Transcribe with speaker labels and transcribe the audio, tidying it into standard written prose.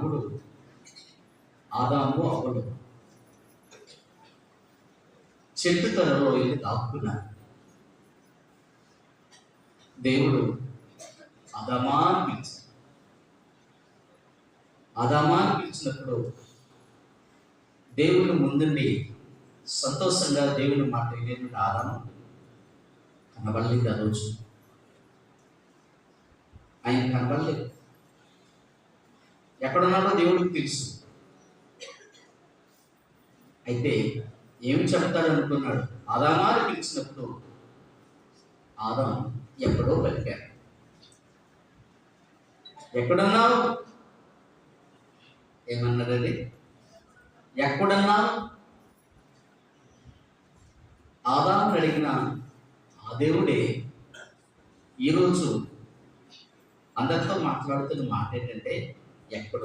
Speaker 1: అప్పుడు ఆదాము అవ్వలు చెట్టు తలలో వెళ్ళి దాక్కున్నారు. దేవుడు ఆదామా అని పిలిచాడు. ఆదామా అని పిలిచినప్పుడు దేవుని ముందుండి సంతోషంగా దేవుని మాట వినేటువంటి ఆదాము కనబడలేదు. ఆ రోజు ఆయన కనబడలేదు. ఎక్కడున్నాడో దేవుడికి తెలుసు. అయితే ఏమి చెప్తాడు అనుకున్నాడు. ఆదామా అని పిలిచినప్పుడు ఆదాం ఎక్కడో పలికాడు. ఎక్కడున్నావు? ఏమన్నది? ఎక్కడున్నావు? ఆదాము అడిగిన ఆ దేవుడే ఈరోజు అందరితో మాట్లాడుతున్న మాట ఏంటంటే, ఎక్కడున్నావు?